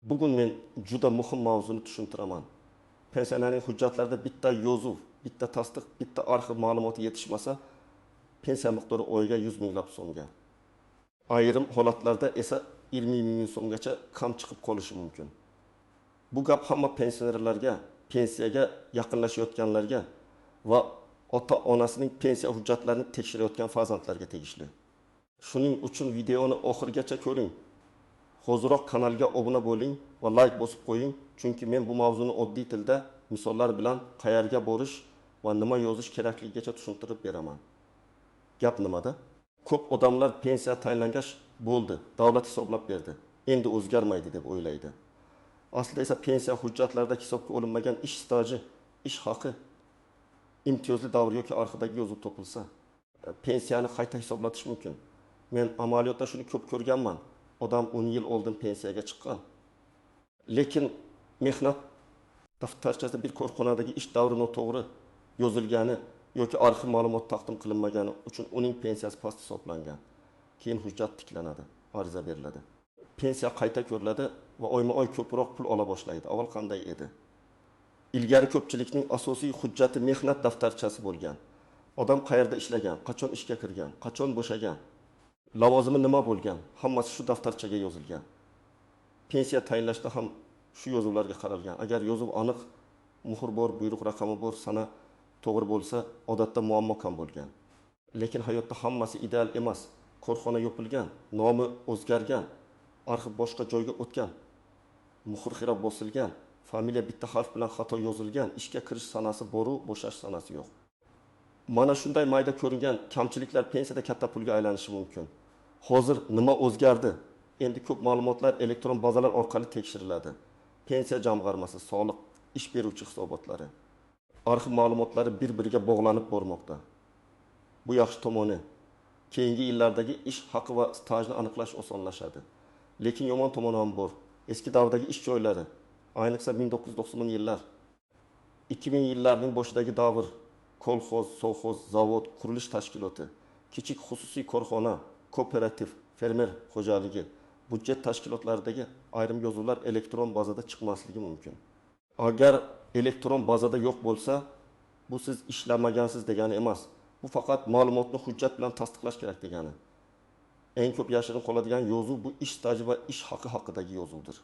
Bugun men juda muhim mavzuni tushuntiraman. Pensiyalarning hujjatlarida bitta yozuv, bitta tasdiq, bitta arxiv ma'lumoti yetishmasa, pensiya miqdori oyga 100 minglab so'mga. Ayrim holatlarda esa 20 ming so'mgacha kam chiqib qolishi mumkin. Bu gap hamma pensionerlarga, pensiyaga yaqinlashayotganlarga va ota-onasining pensiya hujjatlarini tekshirayotgan farzandlarga tegishli. Shuning uchun videoni oxirigacha ko'ring. Hozirroq kanalga obuna bo'ling va like bosib qo'ying, chunki men bu mavzuni oddiy tilda misollar bilan qayerga borish va nima yozish kerakligigacha tushuntirib beraman. Gap nimada? Ko'p odamlar pensiya tayinlangach bo'ldi, davlat hisoblab berdi. Endi o'zgarmaydi deb o'ylaydi. Aslida esa pensiya hujjatlarida hisobga olinmagan ish staji, ish haqi, imtiyozli davr yoki arxivdagi yozuv topilsa, pensiyani qayta hisoblatish mumkin. Men amaliyotda shuni ko'p ko'rganman. Odam 10 yil oldin pensiyaga chiqqan. Lekin mehnat daftarchasida bir korxonadagi ish davri noto'g'ri yozilgani yoki arxiv ma'lumot taqdim qilinmagani uchun uning pensiyasi past hisoblangan. Keyin hujjat tiklanadi, ariza beriladi. Pensiya qayta ko'riladi va oyma-oy ko'proq pul ola boshlaydi. Avval qanday edi? Ilgari ko'pchilikning asosiy hujjati mehnat daftarchasi bo'lgan. Odam qayerda ishlagan, qachon ishga kirgan, qachon bo'shagan, lavozimi nima bo'lgan, hammasi shu daftarchaga yozilgan. Pensiya tayinlashda ham shu yozuvlarga qaralgan. Agar yozuv aniq, muhr bor, buyruq raqami bor, sana to'g'ri bo'lsa, odatda muammo kam bo'lgan. Lekin hayotda hammasi ideal emas. Korxona yopilgan, nomi o'zgargan, arxiv boshqa joyga o'tgan, muhr xira bosilgan, familiya bitta harf bilan xato yozilgan, ishga kirish sanasi boru, bo'shash sanasi yo'q. Mana shunday mayda ko'ringan kamchiliklar pensiyada katta pulga aylanishi mumkin. Hozir nima o'zgardi? Endi ko'p ma'lumotlar elektron bazalar orqali tekshiriladi. Pensiya jamg'armasi, soliq, ish beruvchi hisobotlari, arxiv ma'lumotlari bir-biriga bog'lanib bormoqda. Bu yaxshi tomoni. Keyingi yillardagi ish haqi va stajni aniqlash osonlashadi. Lekin yomon tomoni ham bor. Eski davrdagi ish joylari, ayniqsa 1990 yillar, 2000 yillarning boshidagi davr, kolxoz, sovxoz, zavod, qurilish tashkiloti, kichik xususiy korxona, kooperativ, fermer xo'jaligi, budjet tashkilotlaridagi ayrim yozuvlar elektron bazada chiqmasligi mumkin. Agar elektron bazada yo'q bo'lsa, bu siz ishlamagansiz degani emas. Bu faqat ma'lumotni hujjat bilan tasdiqlash kerak degani. Eng ko'p yashirin qoladigan yozuv bu ish staji va ish haqi haqidagi yozuvdir.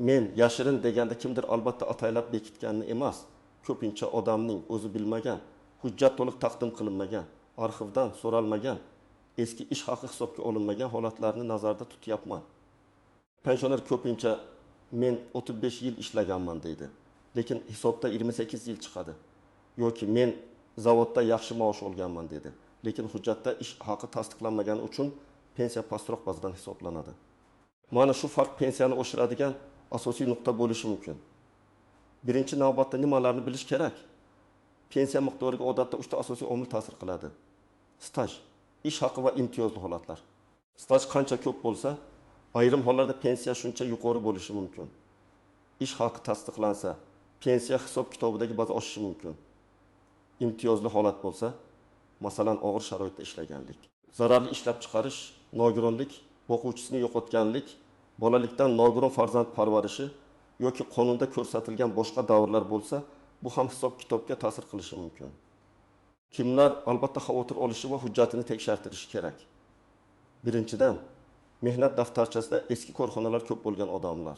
Men yashirin deganda kimdir albatta ataylab bekitganini emas, ko'pincha odamning o'zi bilmagan, hujjat to'liq taqdim qilinmagan, arxivdan so'ralmagan, eski ish haqi hisobga olinmagan holatlarni nazarda tutyapman. Pensioner ko'pincha men 35 yil ishlaganman deydi, lekin hisobda 28 yil chiqadi. Yoki men zavodda yaxshi maosh olganman dedi, lekin hujjatda ish haqi tasdiqlanmagani uchun pensiya pastroq bazadan hisoblanadi. Mana shu farq pensiyani oshiradigan asosiy nuqta bo'lishi mumkin. Birinchi navbatda nimalarni bilish kerak? Pensiya miqdoriga odatda 3 ta asosiy omil ta'sir qiladi. Staj, ish haqi va imtiyozli holatlar. Staj qancha ko'p bo'lsa, ayrim hollarda pensiya shuncha yuqori bo'lishi mumkin. Ish haqi tasdiqlansa, pensiya hisob kitobidagi baza oshishi mumkin. Imtiyozli holat bo'lsa, masalan, og'ir sharoitda ishlaganlik, zararli ishlab chiqarish, nogironlik, o'quvchisini yo'qotganlik, bolalikdan nogiron farzand parvarishi yoki qonunda ko'rsatilgan boshqa davrlar bo'lsa, bu ham hisob kitobga ta'sir qilishi mumkin. Kimlar albatta xavotir olishi va hujjatini tekshirtirishi kerak. Birinchidan, mehnat daftarchasida eski korxonalar ko'p bo'lgan odamlar.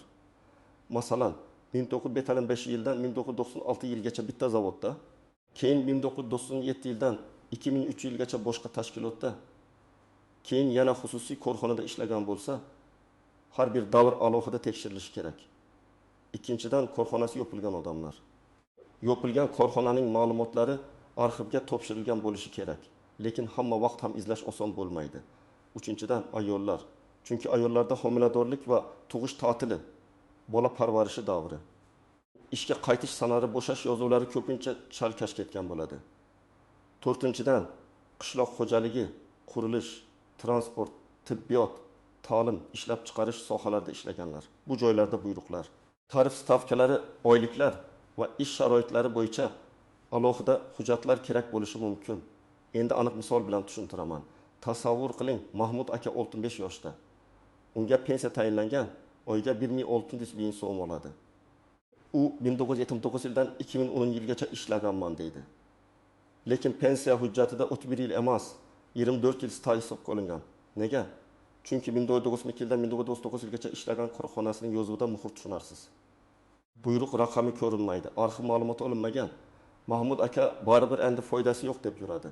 Masalan, 1995 yildan 1996 yilgacha bitta zavodda, keyin 1997 yildan 2003 yilgacha boshqa tashkilotda, keyin yana xususiy korxonada ishlagan bo'lsa, har bir davr alohida tekshirilishi kerak. Ikkinchidan, korxonasi yopilgan odamlar. Yopilgan korxonaning ma'lumotlari arxivga topshirilgan bo'lishi kerak, lekin hamma vaqt ham izlash oson bo'lmaydi. Uchinchidan, ayollar. Chunki ayollarda homiladorlik va tug'ish ta'tili, bola parvarishi davri, ishga qaytish sanari bo'shash yozuvlari ko'pincha chalkash ketgan bo'ladi. To'rtinchidan, qishloq xo'jaligi, qurilish, transport, tibbiyot, ta'lim, ishlab chiqarish sohalarida ishlaganlar. Bu joylarda buyruqlar, tarif stavkalari, oyliklar va ish sharoitlari bo'yicha alohida hujjatlar kerak bo'lishi mumkin. Endi aniq misol bilan tushuntiraman. Tasavvur qiling, Mahmud aka 65 yoshda. Unga pensiya tayinlangan, Oyga 1600 ming so'm oladi. U 1979 yildan 2010 yilgacha ishlaganman deydi. Lekin pensiya hujjatida 31 yil emas, 24 yil staj hisobga olingan. Nega? Chunki 1992 yildan 1999 yilgacha ishlagan korxonasining yozuvida muhr tushunarsiz. Buyruq raqami ko'rinmaydi, arxiv ma'lumoti olinmagan. Mahmud aka baribir endi foydasi yo'q deb yuradi.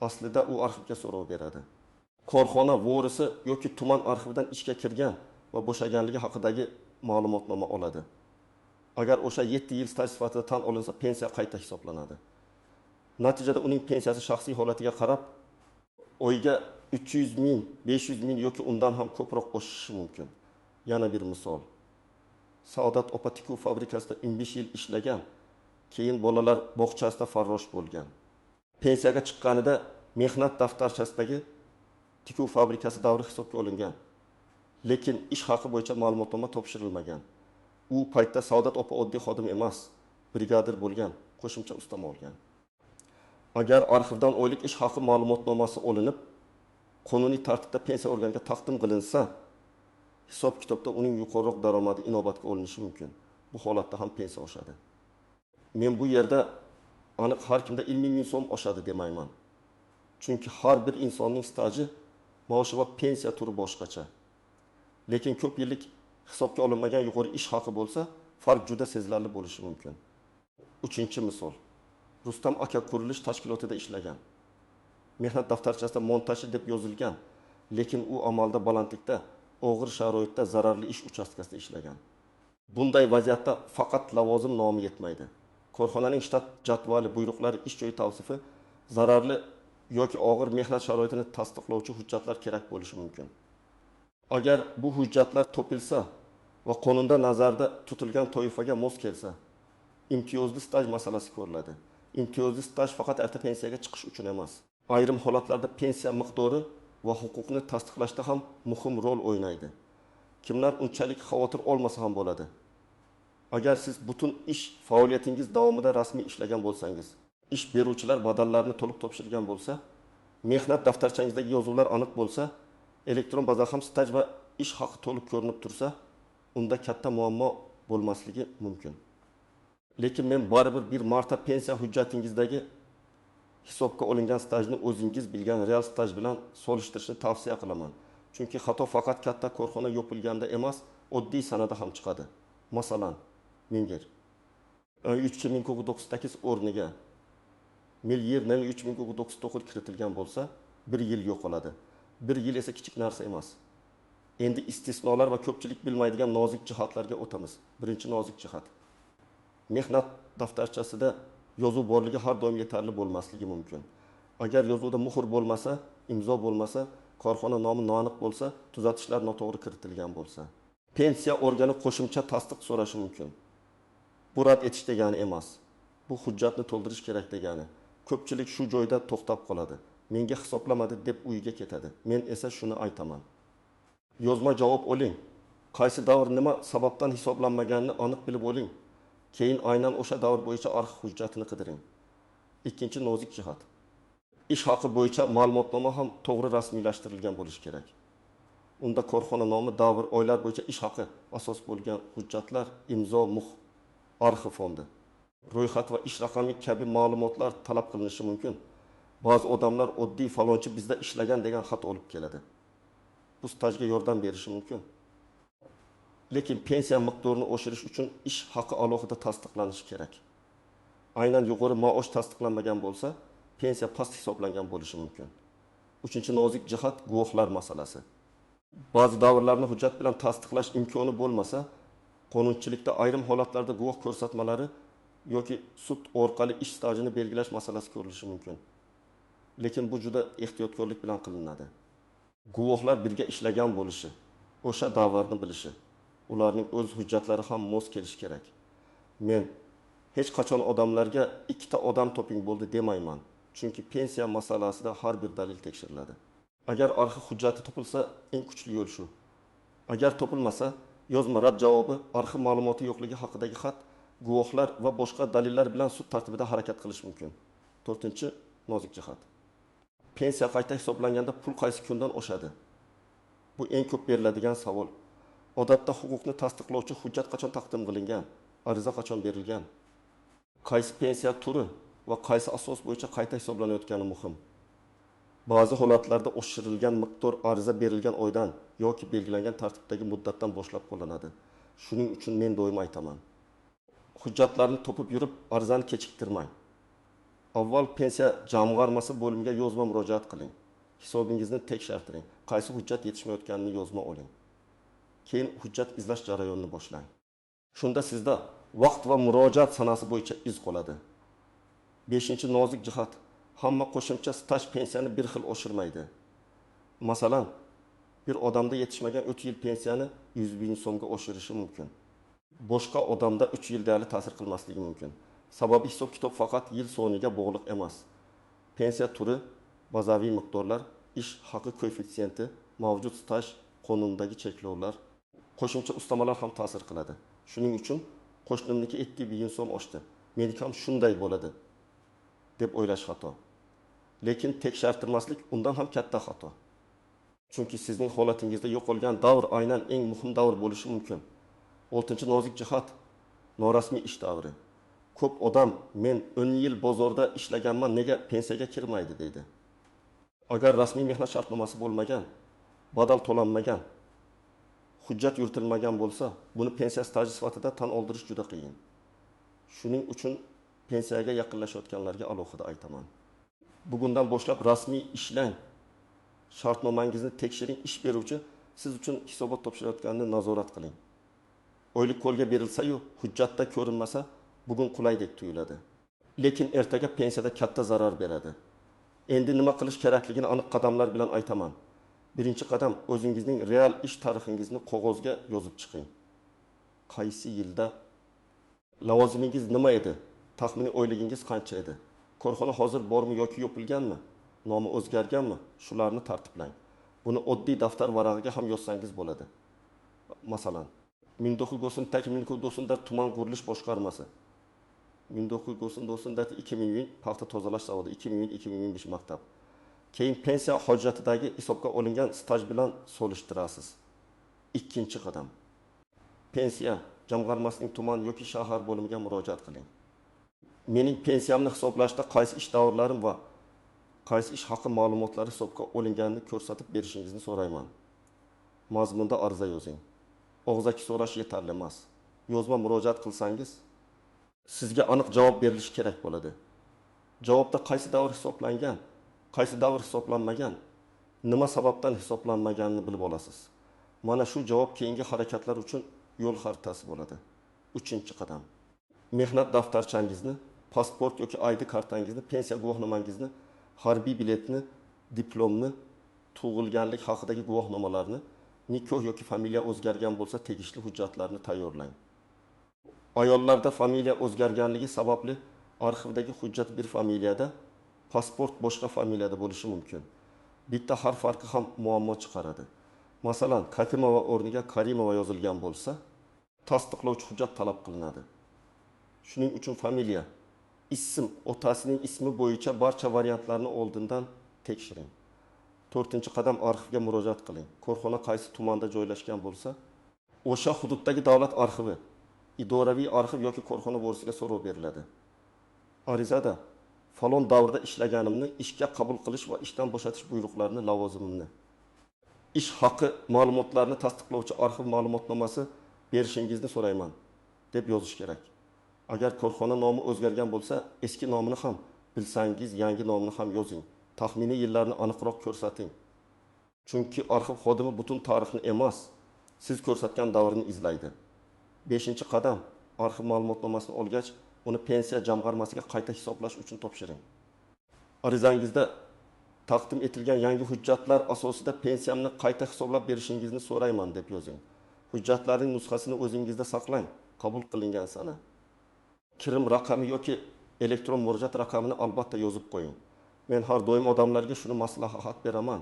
Aslida u arxivga so'rov beradi. Korxona vorisi yoki tuman arxividan ishga kirgan va bo'shaganligi haqidagi ma'lumotnoma oladi. Agar o'sha 7 yil staj sifatida tan olinsa, pensiya qayta hisoblanadi. Natijada uning pensiyasi shaxsiy holatiga qarab oyga 300 ming, 500 ming yoki undan ham ko'proq oshishi mumkin. Yana bir misol. Saodat opa tikuv fabrikasida 15 yil ishlagan, keyin bolalar bog'chasida farrosh bo'lgan. Pensiyaga chiqqanida mehnat daftarchasidagi tikuv fabrikasi davri hisobga olingan. Lekin ish haqi bo'yicha ma'lumotnoma topshirilmagan. U paytda Saodat opa oddiy xodim emas, brigadir bo'lgan, qo'shimcha ustama olgan. Agar arxivdan oylik ish haqi ma'lumotnomasi olinib, qonuniy tartibda pensiya organiga taqdim qilinsa, hisob kitobda uning yuqoriroq daromadi inobatga olinishi mumkin. Bu holatda ham pensiya oshadi. Men bu yerda aniq har kimda 20 ming so'm oshadi demayman. Chunki har bir insonning staji, maoshi va pensiya turi boshqacha. Lekin ko'p yillik hisobga olinmagan yuqori ish haqi bo'lsa, farq juda sezilarli bo'lishi mumkin. 3-misol. Rustam aka qurilish tashkilotida ishlagan. Mehnat daftarchasida montajchi deb yozilgan, lekin u amalda balandlikda, og'ir sharoitda zararli ish uchastkasida ishlagan. Bunday vaziyatda faqat lavozim nomi yetmaydi. Korxonaning shtat jadvali, buyruqlari, ish joyi tavsifi, zararli yoki og'ir mehnat sharoitini tasdiqlovchi hujjatlar kerak bo'lishi mumkin. Agar bu hujjatlar topilsa va qonunda nazarda tutilgan toifaga mos kelsa, imtiyozli staj masalasi ko'riladi. Imtiyozli staj faqat erta pensiyaga chiqish uchun emas, ayrim holatlarda pensiya miqdori va huquqni tasdiqlashda ham muhim rol o'ynaydi. Kimlar unchalik xavotir olmasa ham bo'ladi. Agar siz butun ish faoliyatingiz davomida rasmiy ishlagan bo'lsangiz, ish beruvchilar badallarni to'liq topshirgan bo'lsa, mehnat daftarchangizdagi yozuvlar aniq bo'lsa, elektron bazada ham staj va ish haqi to'liq ko'rinib tursa, unda katta muammo bo'lmasligi mumkin. Lekin men baribir bir marta pensiya hujjatingizdagi hisobga olingan stajni o'zingiz bilgan real staj bilan solishtirishni tavsiya qilaman. Chunki xato faqat katta korxona yopilganda emas, oddiy sanada ham chiqadi. Masalan, Minger 3998 o'rniga Milyer 3999 kiritilgan bo'lsa, 1 yil yo'qoladi. 1 yil esa kichik narsa emas. Endi istisnolar va ko'pchilik bilmaydigan nozik jihatlarga o'tamiz. Birinchi nozik jihat. Mehnat daftarchasida yozuv borligi har doim yetarli bo'lmasligi mumkin. Agar yozuvda muhr bo'lmasa, imzo bo'lmasa, korxona nomi noaniq bo'lsa, tuzatishlar noto'g'ri kiritilgan bo'lsa, pensiya organi qo'shimcha tasdiq so'rashi mumkin. Bu rad etish degani emas. Bu hujjatni to'ldirish kerak degani. Ko'pchilik shu joyda to'xtab qoladi. Menga hisoblamadi deb uyiga ketadi. Men esa shuni aytaman. Yozma javob oling. Qaysi davr nima sababdan hisoblanmaganini aniq bilib oling. Keyin aynan o'sha davr bo'yicha arxiv hujjatini qidiring. Ikkinchi nozik jihat. Ish haqi bo'yicha ma'lumotnoma ham to'g'ri rasmiylashtirilgan bo'lishi kerak. Unda korxona nomi, davr, oylar bo'yicha ish haqi asos bo'lgan hujjatlar, imzo, muhr, arxiv fondi, ro'yxat va ish raqami kabi ma'lumotlar talab qilinishi mumkin. Ba'zi odamlar oddiy falonchi bizda ishlagan degan xat olib keladi. Bu stajga yordam berishi mumkin. Lekin pensiya miqdorini oshirish uchun ish haqi alohida tasdiqlanishi kerak. Aynan yuqori maosh tasdiqlanmagan bo'lsa, pensiya past hisoblangan bo'lishi mumkin. 3-nozik jihat guvohlar masalasi. Ba'zi davrlarni hujjat bilan tasdiqlash imkoni bo'lmasa, qonunchilikda ayrim holatlarda guvoh ko'rsatmalari yoki sud orqali ish stajini belgilash masalasi ko'rilishi mumkin. Lekin bu juda ehtiyotkorlik bilan qilinadi. Guvohlar birga ishlagan bo'lishi, o'sha davrni bilishi, ularning o'z hujjatlari ham mos kelishi kerak. Men hech qachon odamlarga ikkita odam toping bo'ldi demayman. Chunki pensiya masalasida har bir dalil tekshiriladi. Agar arxiv hujjati topilsa, eng kuchli yo'l shu. Agar topilmasa, yozma rad javobi, arxiv ma'lumoti yo'qligi haqidagi xat, guvohlar va boshqa dalillar bilan sud tartibida harakat qilish mumkin. 4-nozik jihat. Pensiya qayta hisoblanganda pul qaysi kundan oshadi? Bu eng ko'p beriladigan savol. Odatda huquqni tasdiqlovchi hujjat qachon taqdim qilingan? Ariza qachon berilgan? Qaysi pensiya turi va qaysi asos bo'yicha qayta hisoblanayotgani muhim. Ba'zi holatlarda oshirilgan miqdor ariza berilgan oydan yoki belgilangan tartibdagi muddatdan boshlab qo'llanadi. Shuning uchun men doim aytaman. Hujjatlarni topib yurib, arizani kechiktirmang. Avval pensiya jamg'armasi bo'limiga yozma murojaat qiling. Hisobingizni tekshirtiring. Qaysi hujjat yetishmayotganini yozma oling. Keyin hujjat izlash jarayonini boshlang. Shunda sizda vaqt va murojaat sanasi bo'yicha iz qoladi. 5-nozik jihat: hamma qo'shimcha staj pensiyani bir xil oshirmaydi. Masalan, bir odamda yetishmagan 3 yil pensiyani 100 bin so'mga oshirishi mumkin. Boshqa odamda 3 yil deyarli ta'sir qilmasligi mumkin. Sababi hisob-kitob faqat yil soniga bog'liq emas. Pensiya turi, bazaviy miqdorlar, ish haqi koeffitsiyenti, mavjud staj, qonundagi cheklovlar, qo'shimcha ustamalar ham ta'sir qiladi. Shuning uchun qo'shnimniki 2 bin so'm oshdi, meniki ham shunday bo'ladi deb o'ylash xato. Lekin tekshirtirmaslik undan ham katta xato. Chunki sizning holatingizda yo'qolgan davr aynan eng muhim davr bo'lishi mumkin. 6-nozik jihat: norasmiy ish davri. Ko'p odam men 10 yil bozorda ishlaganman, nega pensiyaga kirmaydi deydi. Agar rasmiy mehnat shartnomasi bo'lmagan, badal to'lanmagan, hujjat yuritilmagan bo'lsa, buni pensiya staji sifatida tan oldirish juda qiyin. Shuning uchun pensiyaga yaqinlashayotganlarga alohida aytaman. Bugundan boshlab rasmiy ishlang. Shartnomangizni tekshiring, ish beruvchi siz uchun hisobot topshirayotganini nazorat qiling. Oylik qo'lga berilsa-yu, hujjatda ko'rinmasa, bugun qulaydek tuyuladi. Lekin ertaga pensiyada katta zarar beradi. Endi nima qilish kerakligini aniq qadamlar bilan aytaman. Birinchi qadam: o'zingizning real ish tarixingizni qog'ozga yozib chiqing. Qaysi yilda, lavozimingiz nima edi? Taxminiy oyligingiz qancha edi? Korxona hozir bormi yoki yopilganmi? Nomi o'zgarganmi? Shularni tartiblang. Buni oddiy daftar varag'iga ham yozsangiz bo'ladi. Masalan, 1990 tuman qurilish boshqarmasi, 1990 2000 paxta tozalash zavodi, 2005 maktab. Keyin pensiya hojatidagi hisobga olingan staj bilan solishtirasiz. Ikkinchi qadam: pensiya jamg'armasining tuman yoki shahar bo'limiga murojaat qiling. Mening pensiyamni hisoblashda qaysi ish davrlarim va qaysi ish haqi ma'lumotlari hisobga olinganini ko'rsatib berishingizni so'rayman. Mazmunda ariza yozing. Og'zaki so'rash yetarli emas. Yozma murojaat qilsangiz, sizga aniq javob berilishi kerak bo'ladi. Javobda qaysi davr hisoblangan, qaysi davr hisoblanmagan, nima sababdan hisoblanmaganini bilib olasiz. Mana shu javob keyingi harakatlar uchun yo'l xaritasi bo'ladi. 3-qadam: mehnat daftarchangizni, pasport yoki ID kartangizni, pensiya guvohnomangizni, harbiy biletni, diplomni, tug'ilganlik haqidagi guvohnomalarni, nikoh yoki familiya o'zgargan bo'lsa tegishli hujjatlarni tayyorlang. Ayollarda familiya o'zgarganligi sababli arxivdagi hujjat bir familiyada, pasport boshqa familiyada bo'lishi mumkin. Bitta harf farqi ham muammo chiqaradi. Masalan, Kakimova o'rniga Karimova yozilgan bo'lsa, tasdiqlovchi hujjat talab qilinadi. Shuning uchun familiya, ism, otasining ismi bo'yicha barcha variantlarni oldindan tekshiring. 4-qadam: arxivga murojaat qiling. Korxona qaysi tumanda joylashgan bo'lsa, o'sha hududdagi davlat arxivi, idoraviy arxiv yoki korxona borsiga so'rov beriladi. Arizada falon davrda ishlaganimni, ishga qabul qilish va ishdan bo'shatish buyruqlarini, lavozimimni, ish haqi ma'lumotlarini tasdiqlovchi arxiv ma'lumotnomasi berishingizni so'rayman deb yozish kerak. Agar korxona nomi o'zgargan bo'lsa, eski nomini ham bilsangiz, yangi nomini ham yozing. Taxminiy yillarni aniqroq ko'rsating. Chunki arxiv xodimi butun tarixni emas, siz ko'rsatgan davrni izlaydi. 5-qadam: arxiv ma'lumotnomasini olgach, uni pensiya jamg'armasiga qayta hisoblash uchun topshiring. Arizangizda taqdim etilgan yangi hujjatlar asosida pensiyamni qayta hisoblab berishingizni so'rayman deb yozing. Hujjatlarning nusxasini o'zingizda saqlang, qabul qilingan sana. Kirim raqami yoki elektron murojaat raqamini albatta yozib qo'ying. Men har doim odamlarga shuni maslahat beraman.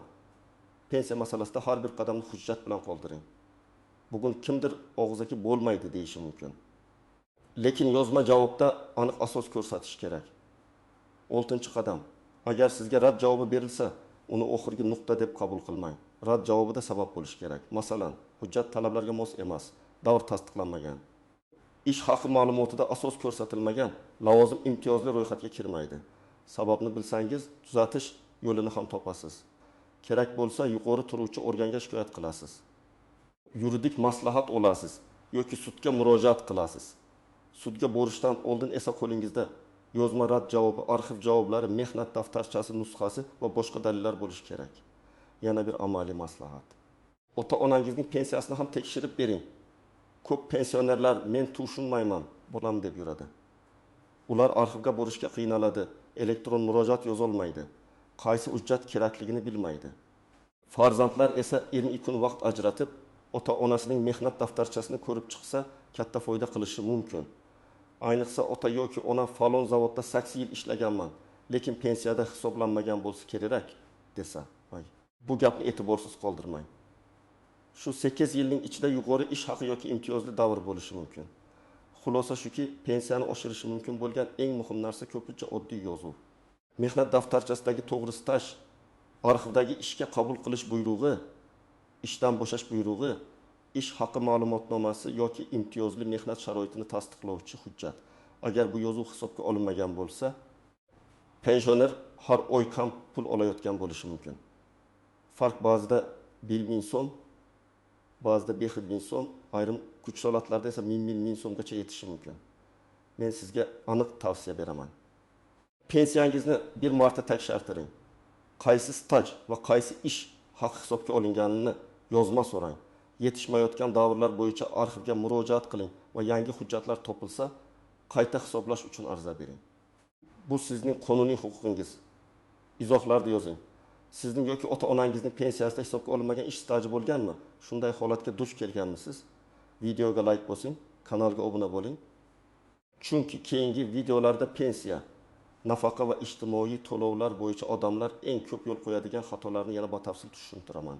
Pensiya masalasida har bir qadamni hujjat bilan qoldiring. Bugun kimdir og'zaki bo'lmaydi deyishi mumkin. Lekin yozma javobda aniq asos ko'rsatish kerak. 6-qadam: agar sizga rad javobi berilsa, uni oxirgi nuqta deb qabul qilmang. Rad javobida sabab bo'lishi kerak. Masalan, Hujjat talablarga mos emas, davr tasdiqlanmagan. Ish haqi ma'lumotida asos ko'rsatilmagan lavozim imtiyozli ro'yxatga kirmaydi. Sababni bilsangiz, tuzatish yo'lini ham topasiz. Kerak bo'lsa, yuqori turuvchi organga shikoyat qilasiz. Yuridik maslahat olasiz yoki sudga murojaat qilasiz. Sudga borishdan oldin esa qo'lingizda yozma rad javobi, arxiv javoblari, mehnat daftarchasi nusxasi va boshqa dalillar bo'lishi kerak. Yana bir amaliy maslahat. Ota-onangizning pensiyasini ham tekshirib bering. Ko'p pensionerlar men tushunmayman, bo'lam deb yuradi. Ular arxivga borishga qiynaladi, elektron murojaat yozolmaydi, qaysi hujjat kerakligini bilmaydi. Farzandlar esa 20 kun vaqt ajratib, ota-onasining mehnat daftarchasini ko'rib chiqsa, katta foyda qilishi mumkin. Ayniqsa ota yoki ona falon zavodda 8 yil ishlaganman, lekin pensiyada hisoblanmagan bo'lsa kerak desa, bu gapni e'tiborsiz qoldirmang. Shu 8 yilning ichida yuqori ish haqi yoki imtiyozli davr bo'lishi mumkin. Xulosa shuki, pensiyani oshirishi mumkin bo'lgan eng muhim narsa ko'pincha oddiy yozuv. Mehnat daftarchasidagi to'g'ri staj, arxivdagi ishga qabul qilish buyrug'i, ishdan bo'shash buyrug'i, ish haqi ma'lumotnomasi yoki imtiyozli mehnat sharoitini tasdiqlovchi hujjat. Agar bu yozuv hisobga olinmagan bo'lsa, pensioner har oy kam pul olayotgan bo'lishi mumkin. Farq ba'zida 1000 so'm, ba'zida 5000 so'm, ayrim kuch holatlarda esa 1000 so'mgacha yetishi mumkin. Men sizga aniq tavsiya beraman. Pensiyangizni bir marta tekshirtiring. Qaysi staj va qaysi ish haq hisobga olinganini yozma so'rang. Yetishmayotgan davrlar bo'yicha arxivga murojaat qiling va yangi hujjatlar topilsa, qayta hisoblash uchun ariza bering. Bu sizning qonuniy huquqingiz. Izohlarda yozing. Sizning yoki ota-onangizning pensiyasida hisobga olinmagan ish staji bo'lganmi? Shunday holatga duch kelganmisiz? Videoga like bosing, kanalga obuna bo'ling. Chunki keyingi videolarda pensiya, nafaqa va ijtimoiy to'lovlar bo'yicha odamlar eng ko'p yo'l qo'yadigan xatolarni yana batafsil tushuntiraman.